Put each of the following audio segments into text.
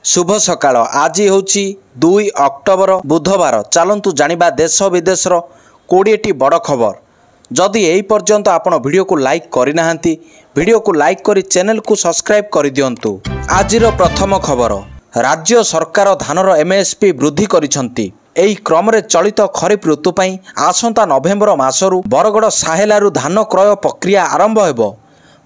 शुभ सकाळ आज होची 2 अक्टोबर बुधवार। चलतु जानिबा देश विदेशर 20टी बड़ खबर। जदि यही पर्यंत आपण वीडियो को लाइक करना वीडियो को लाइक करी चैनल को सब्सक्राइब कर दियंतु। आजिर प्रथम खबर, राज्य सरकार धानर एमएसपी वृद्धि करिसंती। एही क्रम रे चलित खरीफ ऋतु पई आसंता नवेम्बर मासरु बरगड़ साहेलारू धान क्रय प्रक्रिया आरंभ हेबो।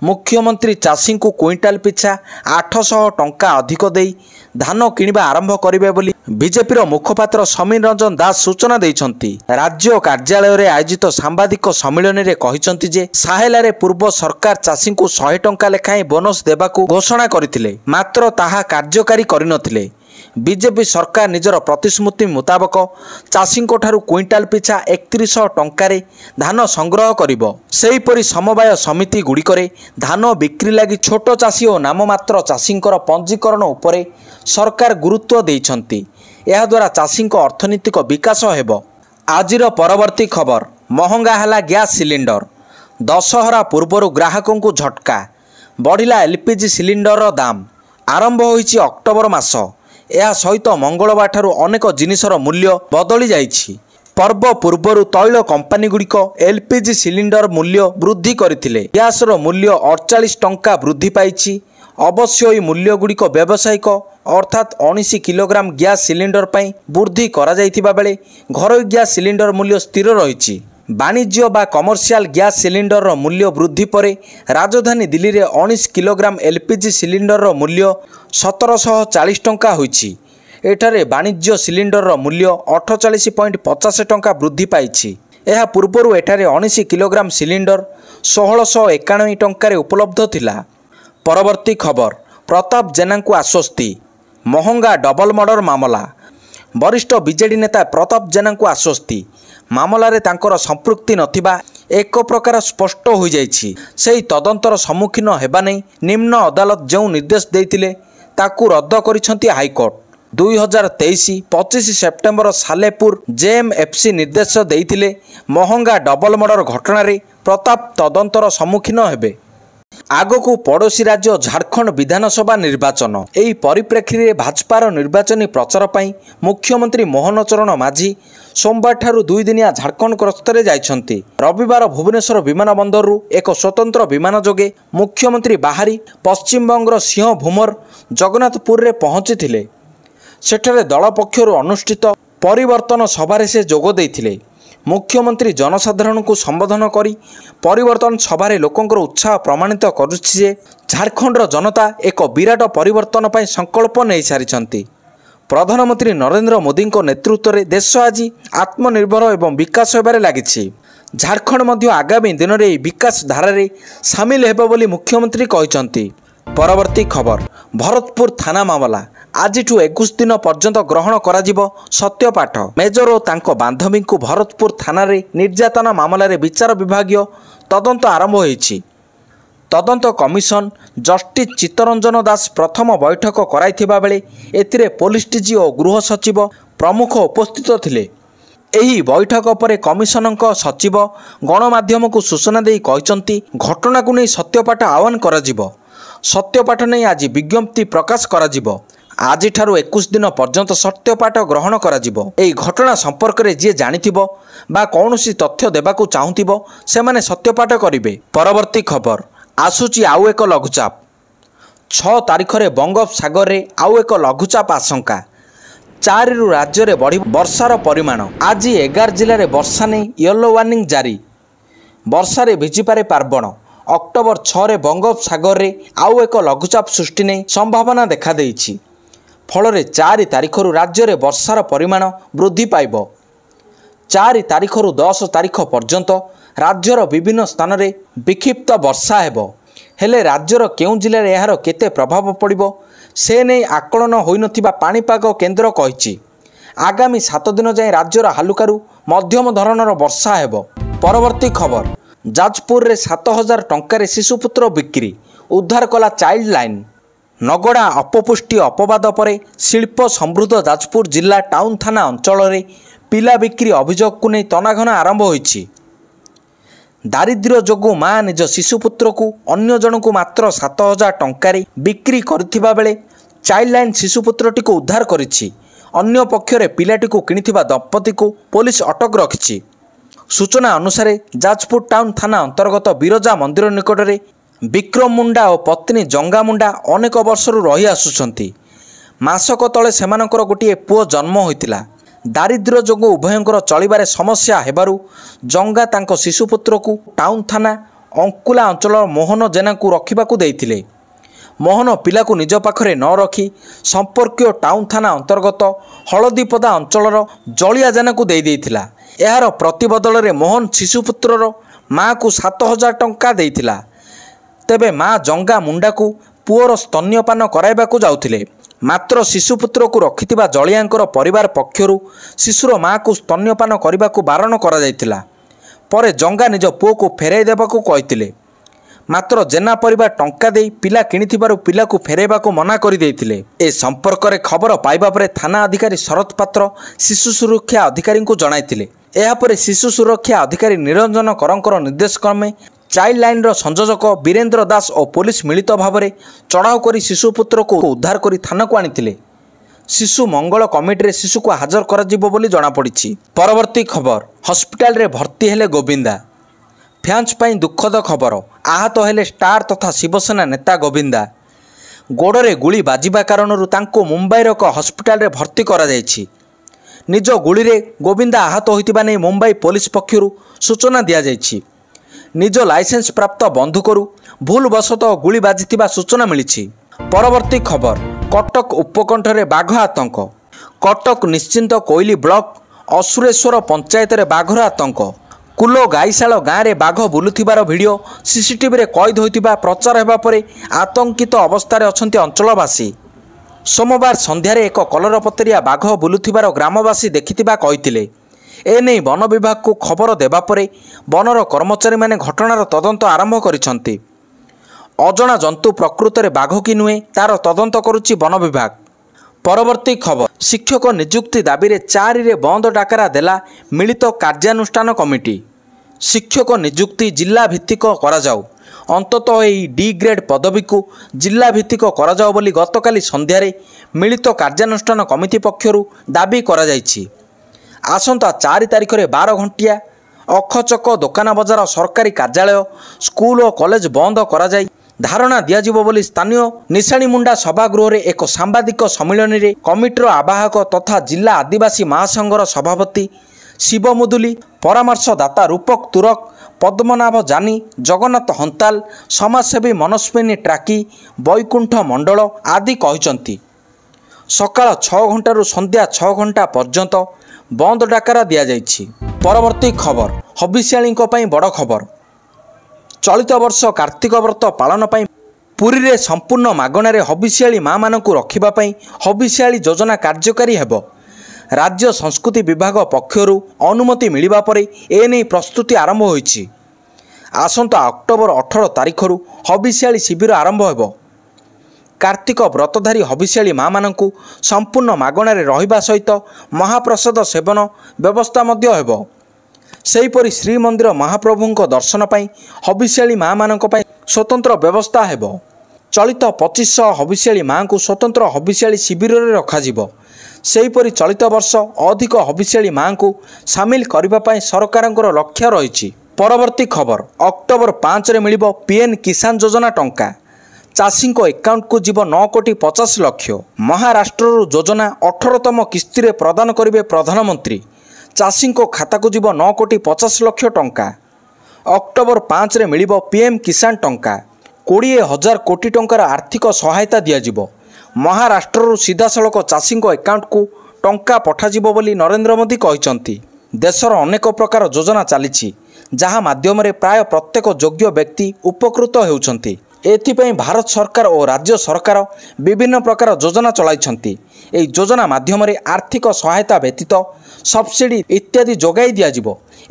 मुख्यमंत्री चाषी को क्विंटाल पिछा 800 टंका अधिक देई धान किनिबा आरंभ करिबे बोली बीजेपी मुखपात्र समीर रंजन दास सूचना देइछंती। राज्य कार्यालय रे आयोजित सांबादिक सम्मेलन रे कहिसंती जे साहेलारे पूर्व सरकार चाषी को 100 टंका लेखाएं बोनस देबाकू घोषणा करथिले, मात्र ताहा कार्यकारी करिनथिले। बीजेपी सरकार निजर प्रतिश्रुति मुताबक चाषी क्विंटाल पिछा 3100 टंकारे धान संग्रह करिबो। सेहीपरि समवाय समिति गुड़िकरे धान बिक्री लगी छोट चाषी और नाममात्र चाषींकर पंजीकरण उपरे सरकार गुरुत्व देइछंती। एहा द्वारा चाषी अर्थनीतिक विकास हेबो। आजिर परवर्ती खबर, महंगा हला गैस सिलिंडर। दशहरा पूर्व ग्राहकों को झटका, बढ़िला एलपीजी सिलिंडर दाम। आरंभ होईछि अक्टोबर मास। यह सहित मंगलवार ठारू अनेक जिनिसर मूल्य बदली जाइछि। पर्व पूर्व तैल कंपानी गुड़िक एलपीजी सिलिंडर मूल्य वृद्धि करथिले। गैसर मूल्य 48 टंका वृद्धि पाइछि। अवश्य यह मूल्य गुड़िक व्यावसायिक अर्थात 19 किलोग्राम गैस सिलिंडर पई वृद्धि करा जाइथिबा बेले घरोई गैस सिलिंडर मूल्य स्थिर रहिछि। वाणिज्य बा कमर्शियल गैस सिलिंडर मूल्य वृद्धि पर राजधानी दिल्ली रे 19 किलोग्राम एलपीजी सिलिंडर मूल्य 1740 टंका होइछि। एठारे वाणिज्य सिलिंडर मूल्य 48.50 टंका वृद्धि पाइछि। एहा पूर्वरु एठारे 19 किलोग्राम सिलिंडर 1691 टंका रे उपलब्ध थिला। परवर्ती खबर, प्रताप जेना को आश्वस्ति। महंगा डबल मर्डर मामला। वरिष्ठ बीजेडी नेता प्रताप जेना को आश्वस्ति। मामला रे तांकर संपृक्ति नथिबा एक प्रकार स्पष्ट हो जाइछि। सेही तदंतर सम्मुखीन हेबा नै निम्न अदालत जो निर्देश देइथिले ताकू रद्द करिसंती हाईकोर्ट। 2023-25 सेप्टेम्बर सालेपुर जेएमएफसी निर्देश देइथिले महंगा डबल मर्डर घटना रे प्रताप तदंतर सम्मुखीन हेबे। आगकू पड़ोशी राज्य झारखंड विधानसभा निर्वाचन। एही परिप्रेक्षी रे भाजपार निर्वाचनी प्रचार पई मुख्यमंत्री मोहन चरण माझी सोमवार ठारू 2 दिनिया झारखंड गस्तरे जाइछंती। रविवार भुवनेश्वर विमान बंदररू एक स्वतंत्र विमान जोगे मुख्यमंत्री बाहरी पश्चिमबंगर सिंहभूमर जगन्नाथपुर रे पहुंचीथिले। सेठारे दल पक्षरु अनुष्ठित परिवर्तन सभारे से जोग देइथिले। मुख्यमंत्री जनसाधारण को संबोधन करी परिवर्तन सभारे लोकंकर उत्साह प्रमाणित करुछि जे झारखंडर जनता एक विराट परिवर्तन पई संकल्प नै सारिछंती। प्रधानमंत्री नरेंद्र मोदी नेतृत्व में देश आज आत्मनिर्भर एवं विकास होबारे लागिछि। झारखंड मध्य आगामी दिन में विकास धारा सामिल हेबो बोली मुख्यमंत्री कहिसंती। परवर्ती खबर, भरतपुर थाना मामला। आज 21 दिन पर्यंत ग्रहण कराजिबो सत्यपाठ। मेजर और तांको बांधवी को भरतपुर थाना रे निर्यातना मामला रे विचार विभागीय तदंत आरंभ होईछि। तदंत कमिशन जस्टिस चित्तरंजन दास प्रथम बैठक कराइथिबा बेले एथिरे पुलिस डीजी और गृह सचिव प्रमुख उपस्थित थिले। एही बैठक पर कमिशनक सचिव गणमाध्यम को सूचना देई कहिसंती घटना को नहीं सत्यपाठ आह्वान कराजिबो। सत्यपाठ नहीं आज विज्ञप्ति प्रकाश कराजिबो। आज ठारू 21 दिन पर्यंत सत्यपाठ ग्रहण कराजिबो। एही घटना संपर्क रे जे जानिथिबो बा कौनसी तथ्य देबाकू चाहुथिबो से माने सत्यपाठ करिवे। परवर्ती खबर, आसुची आउ एक लघुचाप। 6 तारिख रे बंगोपसागर रे आउ एक लघुचाप आशंका। 4 रु राज्य रे बढ़ी वर्षार परिमाण। आज 11 जिले में वर्षा नहीं येलो वार्निंग जारी। वर्षा रे भिजी पारे पार्वण। अक्टोबर 6 रे बंगोपसागर रे आउ एक लघुचाप सृष्टि नहीं संभावना देखा देइछि। फल 4 तारिख रु राज्य रे वर्षार परिमाण वृद्धि पाइब। 4 तारिख रु 10 तारिख पर्यंत राज्यर विभिन्न स्थान रे विक्षिप्त वर्षा हेबो। हेले राज्यर केउं जिले रे एहार केते प्रभाव पड़िबो से नै आकलन होई नथिबा पाणीपाग केन्द्र कहिछि। आगामी 7 दिन जाए राज्यर हालुकारु मध्यम धरणर वर्षा हेबो। परवर्ती खबर, जाजपुर रे 7000 टंका रे शिशुपुत्र बिक्री उद्धार कला चाइल्ड लाइन। नगड़ा अपपुष्टि अपवाद परे शिल्प समृद्ध जाजपुर जिला टाउन थाना अंचल रे पिला बिक्री अभियोग को नहीं तनाघना आरंभ होईछि। दारिद्र्य जोगु माँ निज शिशुपुत्र को अन्य जन को मात्र 7000 टंका बिक्री करथिबा बेले ଚାଇଲ୍ଡ ଲାଇନ୍ ଶିଶୁପୁତ୍ରଟିକୁ ଉଦ୍ଧାର କରିଛି। ଅନ୍ୟ ପକ୍ଷରେ ପିଲାଟିକୁ କିଣିଥିବା ଦମ୍ପତିକୁ ପୋଲିସ ଅଟକ ରଖିଛି। ସୂଚନା ଅନୁସାରେ ଯାଜପୁର ଟାଉନ ଥାନା ଅନ୍ତର୍ଗତ ବିରଜା ମନ୍ଦିର ନିକଟରେ ବିକ୍ରମ ମୁଣ୍ଡା ଓ ପତ୍ନୀ ଜଙ୍ଗା ମୁଣ୍ଡା ଅନେକ ବର୍ଷରୁ ରହି ଆସୁଛନ୍ତି। ମାସକ ତଳେ ସେମାନଙ୍କର ଗୋଟିଏ ପୁଅ ଜନ୍ମ ହୋଇଥିଲା। ଦାରିଦ୍ର୍ୟ ଯୋଗୁଁ ଉଭୟଙ୍କର ଚଳିବାରେ ସମସ୍ୟା ହେବାରୁ ଜଙ୍ଗା ତାଙ୍କ ଶିଶୁପୁତ୍ରକୁ ଟାଉନ ଥାନା ଅଙ୍କୁଲା ଅଞ୍ଚଳର ମୋହନ ଜେନାଙ୍କୁ ରଖିବାକୁ ଦେଇଥିଲେ। ମୋହନ ପିଲାକୁ ନିଜ ପାଖରେ ନ ରଖି ସମ୍ପର୍କୀୟ ଟାଉନ ଥାନା ଅନ୍ତର୍ଗତ ହଳଦୀପଦା ଅଞ୍ଚଳର ଜଳିଆ ଜେନାଙ୍କୁ ଦେଇଥିଲା। ଏହାର ପ୍ରତିବଦଳରେ ମୋହନ ଶିଶୁପୁତ୍ରର ମାଆକୁ 7,000 ଟଙ୍କା ଦେଇଥିଲା। ତେବେ ମା ଜଙ୍ଗା ମୁଣ୍ଡାକୁ ପୁଅର ସ୍ତନ୍ୟପାନ କରାଇବାକୁ ଯାଉଥିଲେ। ମାତ୍ର ଶିଶୁପୁତ୍ରକୁ ରଖିଥିବା ଜଳିଆଙ୍କର ପରିବାର ପକ୍ଷରୁ ଶିଶୁର ମାଆକୁ ସ୍ତନ୍ୟପାନ କରିବାକୁ ବାରଣ କରାଯାଇଥିଲା। ପରେ ଜଙ୍ଗା ନିଜ ପୁଅକୁ ଫେରାଇ ଦେବାକୁ କହିଥିଲେ। ମାତ୍ର ଜେନା ପରିବାର ଟଙ୍କା ଦେଇ ପିଲା କିଣିଥିବାରୁ ପିଲାକୁ ଫେରାଇବାକୁ ମନା କରିଦେଇଥିଲେ। ଏ ସମ୍ପର୍କରେ ଖବର ପାଇବା ପରେ ଥାନା ଅଧିକାରୀ ଶରତ ପାତ୍ର ଶିଶୁ ସୁରକ୍ଷା ଅଧିକାରୀଙ୍କୁ ଜଣାଇଥିଲେ। ଏହାପରେ ଶିଶୁ ସୁରକ୍ଷା ଅଧିକାରୀ ନିରଞ୍ଜନ କରଙ୍କର ନିର୍ଦ୍ଦେଶ କ୍ରମେ ଚାଇଲ୍ଡ ଲାଇନ୍ର ସଂଯୋଜକ ବୀରେନ୍ଦ୍ର ଦାସ ଓ ପୋଲିସ ମିଳିତ ଭାବରେ ଚଢ଼ାଉ କରି ଶିଶୁପୁତ୍ରକୁ ଉଦ୍ଧାର କରି ଥାନାକୁ ଆଣିଥିଲେ। ଶିଶୁ ମଙ୍ଗଳ କମିଟିରେ ଶିଶୁକୁ ହାଜର କରାଯିବ ବୋଲି ଜଣାପଡ଼ିଛି। ପରବର୍ତ୍ତୀ ଖବର, ହସ୍ପିଟାଲରେ ଭର୍ତ୍ତି ହେଲେ ଗୋବିନ୍ଦା। ଫ୍ୟାନ୍ସ ପାଇଁ ଦୁଃଖଦ ଖବର, ଆହତ ହେଲେ ଷ୍ଟାର ତଥା ଶିବସେନା ନେତା ଗୋବିନ୍ଦା। ଗୋଡ଼ରେ ଗୁଳି ବାଜିବା କାରଣରୁ ତାଙ୍କୁ ମୁମ୍ବାଇର ଏକ ହସ୍ପିଟାଲରେ ଭର୍ତ୍ତି କରାଯାଇଛି। ନିଜ ଗୁଳିରେ ଗୋବିନ୍ଦା ଆହତ ହୋଇଥିବା ନେଇ ମୁମ୍ବାଇ ପୋଲିସ ପକ୍ଷରୁ ସୂଚନା ଦିଆଯାଇଛି। ନିଜ ଲାଇସେନ୍ସ ପ୍ରାପ୍ତ ବନ୍ଧୁକରୁ ଭୁଲବଶତଃ ଗୁଳି ବାଜିଥିବା ସୂଚନା ମିଳିଛି। ପରବର୍ତ୍ତୀ ଖବର, କଟକ ଉପକଣ୍ଠରେ ବାଘ ଆତଙ୍କ। କଟକ ନିଶ୍ଚିନ୍ତ କୋଇଲି ବ୍ଲକ ଅସୁରେଶ୍ୱର ପଞ୍ଚାୟତରେ ବାଘର ଆତଙ୍କ। କୁଲ ଗାଇଶାଳ ଗାଁରେ ବାଘ ବୁଲୁଥିବାର ଭିଡ଼ିଓ ସିସିଟିଭିରେ କଏଦ ହୋଇଥିବା ପ୍ରଚାର ହେବା ପରେ ଆତଙ୍କିତ ଅବସ୍ଥାରେ ଅଛନ୍ତି ଅଞ୍ଚଳବାସୀ। ସୋମବାର ସନ୍ଧ୍ୟାରେ ଏକ କଲରପତରିଆ ବାଘ ବୁଲୁଥିବାର ଗ୍ରାମବାସୀ ଦେଖିଥିବା କହିଥିଲେ। ଏନେଇ ବନ ବିଭାଗକୁ ଖବର ଦେବା ପରେ ବନର କର୍ମଚାରୀମାନେ ଘଟଣାର ତଦନ୍ତ ଆରମ୍ଭ କରିଛନ୍ତି। ଅଜଣା ଜନ୍ତୁ ପ୍ରକୃତରେ ବାଘ କି ନୁହେଁ ତାର ତଦନ୍ତ କରୁଛି ବନ ବିଭାଗ। ପରବର୍ତ୍ତୀ ଖବର, ଶିକ୍ଷକ ନିଯୁକ୍ତି ଦାବିରେ 4ରେ ବନ୍ଦ ଡାକରା ଦେଲା ମିଳିତ କାର୍ଯ୍ୟାନୁଷ୍ଠାନ କମିଟି। ଶିକ୍ଷକ ନିଯୁକ୍ତି ଜିଲ୍ଲା ଭିତ୍ତିକ କରାଯାଉ, ଅନ୍ତତଃ ଏହି ଡି ଗ୍ରେଡ୍ ପଦବୀକୁ ଜିଲ୍ଲା ଭିତ୍ତିକ କରାଯାଉ ବୋଲି ଗତକାଲି ସନ୍ଧ୍ୟାରେ ମିଳିତ କାର୍ଯ୍ୟାନୁଷ୍ଠାନ କମିଟି ପକ୍ଷରୁ ଦାବି କରାଯାଇଛି। ଆସନ୍ତା 4 ତାରିଖରେ 12 ଘଣ୍ଟିଆ ଅଖଚକ ଦୋକାନ ବଜାର ସରକାରୀ କାର୍ଯ୍ୟାଳୟ ସ୍କୁଲ ଓ କଲେଜ ବନ୍ଦ କରାଯାଇ ଧାରଣା ଦିଆଯିବ ବୋଲି ସ୍ଥାନୀୟ ନିଶାଣୀମୁଣ୍ଡା ସଭାଗୃହରେ ଏକ ସାମ୍ବାଦିକ ସମ୍ମିଳନୀରେ କମିଟିର ଆବାହକ ତଥା ଜିଲ୍ଲା ଆଦିବାସୀ ମହାସଂଘର ସଭାପତି ଶିବ ମୁଦୁଲି, ପରାମର୍ଶଦାତା ରୂପକ ତୁରକ, ପଦ୍ମନାଭ ଜାନି, ଜଗନ୍ନାଥ ହନ୍ତାଲ, ସମାଜସେବୀ ମନସ୍ୱିନୀ ଟ୍ରାକି, ବୈକୁଣ୍ଠ ମଣ୍ଡଳ ଆଦି କହିଛନ୍ତି। ସକାଳ 6 ଘଣ୍ଟାରୁ ସନ୍ଧ୍ୟା 6 ଘଣ୍ଟା ପର୍ଯ୍ୟନ୍ତ ବନ୍ଦ ଡାକରା ଦିଆଯାଇଛି। ପରବର୍ତ୍ତୀ ଖବର, ହବିଷ୍ୟାଳୀଙ୍କ ପାଇଁ ବଡ଼ ଖବର। ଚଳିତ ବର୍ଷ କାର୍ତ୍ତିକ ବ୍ରତ ପାଳନ ପାଇଁ ପୁରୀରେ ସମ୍ପୂର୍ଣ୍ଣ ମାଗଣାରେ ହବିଷ୍ୟାଳୀ ମା'ମାନଙ୍କୁ ରଖିବା ପାଇଁ ହବିଷ୍ୟାଳୀ ଯୋଜନା କାର୍ଯ୍ୟକାରୀ ହେବ। ରାଜ୍ୟ ସଂସ୍କୃତି ବିଭାଗ ପକ୍ଷରୁ ଅନୁମତି ମିଳିବା ପରେ ଏନେଇ ପ୍ରସ୍ତୁତି ଆରମ୍ଭ ହୋଇଛି। ଆସନ୍ତା ଅକ୍ଟୋବର 18 ତାରିଖରୁ ହବିଷ୍ୟାଳୀ ଶିବିର ଆରମ୍ଭ ହେବ। କାର୍ତ୍ତିକ ବ୍ରତଧାରୀ ହବିଷ୍ୟାଳୀ ମା'ମାନଙ୍କୁ ସମ୍ପୂର୍ଣ୍ଣ ମାଗଣାରେ ରହିବା ସହିତ ମହାପ୍ରସାଦ ସେବନ ବ୍ୟବସ୍ଥା ମଧ୍ୟ ହେବ। ସେହିପରି ଶ୍ରୀମନ୍ଦିର ମହାପ୍ରଭୁଙ୍କ ଦର୍ଶନ ପାଇଁ ହବିଷ୍ୟାଳୀ ମା'ମାନଙ୍କ ପାଇଁ ସ୍ୱତନ୍ତ୍ର ବ୍ୟବସ୍ଥା ହେବ। ଚଳିତ 2500 ହବିଷ୍ୟାଳୀ ମା'ଙ୍କୁ ସ୍ୱତନ୍ତ୍ର ହବିଷ୍ୟାଳୀ ଶିବିରରେ ରଖାଯିବ। ସେହିପରି ଚଳିତ ବର୍ଷ ଅଧିକ ହବିଷ୍ୟାଳୀ ମା'ଙ୍କୁ ସାମିଲ କରିବା ପାଇଁ ସରକାରଙ୍କର ଲକ୍ଷ୍ୟ ରହିଛି। ପରବର୍ତ୍ତୀ ଖବର, ଅକ୍ଟୋବର 5ରେ ମିଳିବ ପିଏମ୍ କିଷାନ ଯୋଜନା ଟଙ୍କା। ଚାଷୀଙ୍କ ଆକାଉଣ୍ଟକୁ ଯିବ 9,50,00,000। ମହାରାଷ୍ଟ୍ରରୁ ଯୋଜନା 18ତମ କିସ୍ତିରେ ପ୍ରଦାନ କରିବେ ପ୍ରଧାନମନ୍ତ୍ରୀ। ଚାଷୀଙ୍କ ଖାତାକୁ ଯିବ 9,50,00,000 ଟଙ୍କା। ଅକ୍ଟୋବର 5ରେ ମିଳିବ ପିଏମ୍ କିଷାନ ଟଙ୍କା। 20,000 କୋଟି ଟଙ୍କାର ଆର୍ଥିକ ସହାୟତା ଦିଆଯିବ। ମହାରାଷ୍ଟ୍ରରୁ ସିଧାସଳଖ ଚାଷୀଙ୍କ ଆକାଉଣ୍ଟକୁ ଟଙ୍କା ପଠାଯିବ ବୋଲି ନରେନ୍ଦ୍ର ମୋଦି କହିଛନ୍ତି। ଦେଶର ଅନେକ ପ୍ରକାର ଯୋଜନା ଚାଲିଛି, ଯାହା ମାଧ୍ୟମରେ ପ୍ରାୟ ପ୍ରତ୍ୟେକ ଯୋଗ୍ୟ ବ୍ୟକ୍ତି ଉପକୃତ ହେଉଛନ୍ତି। ଏଥିପାଇଁ ଭାରତ ସରକାର ଓ ରାଜ୍ୟ ସରକାର ବିଭିନ୍ନ ପ୍ରକାର ଯୋଜନା ଚଳାଇଛନ୍ତି। ଏହି ଯୋଜନା ମାଧ୍ୟମରେ ଆର୍ଥିକ ସହାୟତା ବ୍ୟତୀତ ସବସିଡି ଇତ୍ୟାଦି ଯୋଗାଇ ଦିଆଯିବ।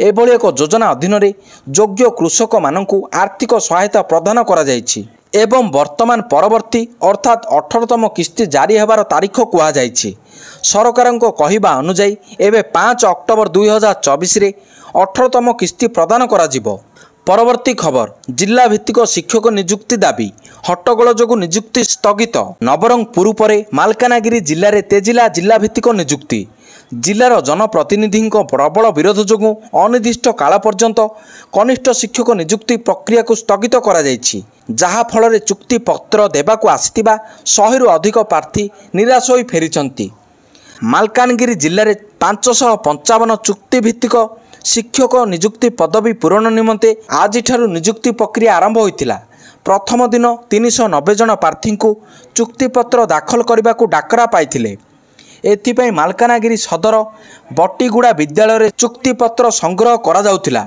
ଏଭଳି ଏକ ଯୋଜନା ଅଧୀନରେ ଯୋଗ୍ୟ କୃଷକମାନଙ୍କୁ ଆର୍ଥିକ ସହାୟତା ପ୍ରଦାନ କରାଯାଇଛି ଏବଂ ବର୍ତ୍ତମାନ ପରବର୍ତ୍ତୀ ଅର୍ଥାତ୍ 18ତମ କିସ୍ତି ଜାରି ହେବାର ତାରିଖ କୁହାଯାଇଛି। ସରକାରଙ୍କ କହିବା ଅନୁଯାୟୀ ଏବେ 5 ଅକ୍ଟୋବର 2024ରେ 18ତମ କିସ୍ତି ପ୍ରଦାନ କରାଯିବ। ପରବର୍ତ୍ତୀ ଖବର ଜିଲ୍ଲା ଭିତ୍ତିକ ଶିକ୍ଷକ ନିଯୁକ୍ତି ଦାବି ହଟ୍ଟଗୋଳ ଯୋଗୁଁ ନିଯୁକ୍ତି ସ୍ଥଗିତ। ନବରଙ୍ଗପୁର ପରେ ମାଲକାନଗିରି ଜିଲ୍ଲାରେ ତେଜିଲା ଜିଲ୍ଲା ଭିତ୍ତିକ ନିଯୁକ୍ତି। ଜିଲ୍ଲାର ଜନପ୍ରତିନିଧିଙ୍କ ପ୍ରବଳ ବିରୋଧ ଯୋଗୁଁ ଅନିର୍ଦ୍ଦିଷ୍ଟ କାଳ ପର୍ଯ୍ୟନ୍ତ କନିଷ୍ଠ ଶିକ୍ଷକ ନିଯୁକ୍ତି ପ୍ରକ୍ରିୟାକୁ ସ୍ଥଗିତ କରାଯାଇଛି, ଯାହାଫଳରେ ଚୁକ୍ତିପତ୍ର ଦେବାକୁ ଆସିଥିବା 100ରୁ ଅଧିକ ପ୍ରାର୍ଥୀ ନିରାଶ ହୋଇ ଫେରିଛନ୍ତି। ମାଲକାନଗିରି ଜିଲ୍ଲାରେ 555 ଚୁକ୍ତିଭିତ୍ତିକ ଶିକ୍ଷକ ନିଯୁକ୍ତି ପଦବୀ ପୂରଣ ନିମନ୍ତେ ଆଜିଠାରୁ ନିଯୁକ୍ତି ପ୍ରକ୍ରିୟା ଆରମ୍ଭ ହୋଇଥିଲା। ପ୍ରଥମ ଦିନ 390 ଜଣ ପ୍ରାର୍ଥୀଙ୍କୁ ଚୁକ୍ତିପତ୍ର ଦାଖଲ କରିବାକୁ ଡାକରା ପାଇଥିଲେ। ଏଥିପାଇଁ ମାଲକାନଗିରି ସଦର ବଟିଗୁଡ଼ା ବିଦ୍ୟାଳୟରେ ଚୁକ୍ତିପତ୍ର ସଂଗ୍ରହ କରାଯାଉଥିଲା।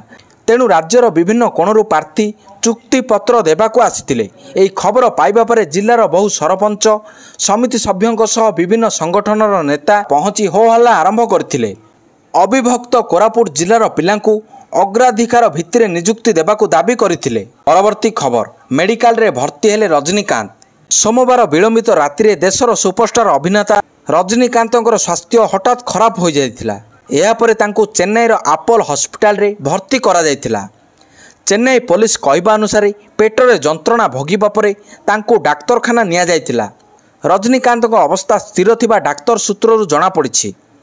ତେଣୁ ରାଜ୍ୟର ବିଭିନ୍ନ କୋଣରୁ ପ୍ରାର୍ଥୀ ଚୁକ୍ତିପତ୍ର ଦେବାକୁ ଆସିଥିଲେ। ଏହି ଖବର ପାଇବା ପରେ ଜିଲ୍ଲାର ବହୁ ସରପଞ୍ଚ ସମିତି ସଭ୍ୟଙ୍କ ସହ ବିଭିନ୍ନ ସଂଗଠନର ନେତା ପହଞ୍ଚି ହୋହଲ୍ଲା ଆରମ୍ଭ କରିଥିଲେ। ଅବିଭକ୍ତ କୋରାପୁଟ ଜିଲ୍ଲାର ପିଲାଙ୍କୁ ଅଗ୍ରାଧିକାର ଭିତ୍ତିରେ ନିଯୁକ୍ତି ଦେବାକୁ ଦାବି କରିଥିଲେ। ପରବର୍ତ୍ତୀ ଖବର ମେଡିକାଲରେ ଭର୍ତ୍ତି ହେଲେ ରଜନୀକାନ୍ତ। ସୋମବାର ବିଳମ୍ବିତ ରାତିରେ ଦେଶର ସୁପରଷ୍ଟାର ଅଭିନେତା ରଜନୀକାନ୍ତଙ୍କର ସ୍ୱାସ୍ଥ୍ୟ ହଠାତ୍ ଖରାପ ହୋଇଯାଇଥିଲା। ଏହାପରେ ତାଙ୍କୁ ଚେନ୍ନାଇର ଆପୋଲୋ ହସ୍ପିଟାଲରେ ଭର୍ତ୍ତି କରାଯାଇଥିଲା। ଚେନ୍ନାଇ ପୋଲିସ କହିବା ଅନୁସାରେ ପେଟରେ ଯନ୍ତ୍ରଣା ଭୋଗିବା ପରେ ତାଙ୍କୁ ଡାକ୍ତରଖାନା ନିଆଯାଇଥିଲା। ରଜନୀକାନ୍ତଙ୍କ ଅବସ୍ଥା ସ୍ଥିର ଥିବା ଡାକ୍ତର ସୂତ୍ରରୁ ଜଣାପଡ଼ିଛି।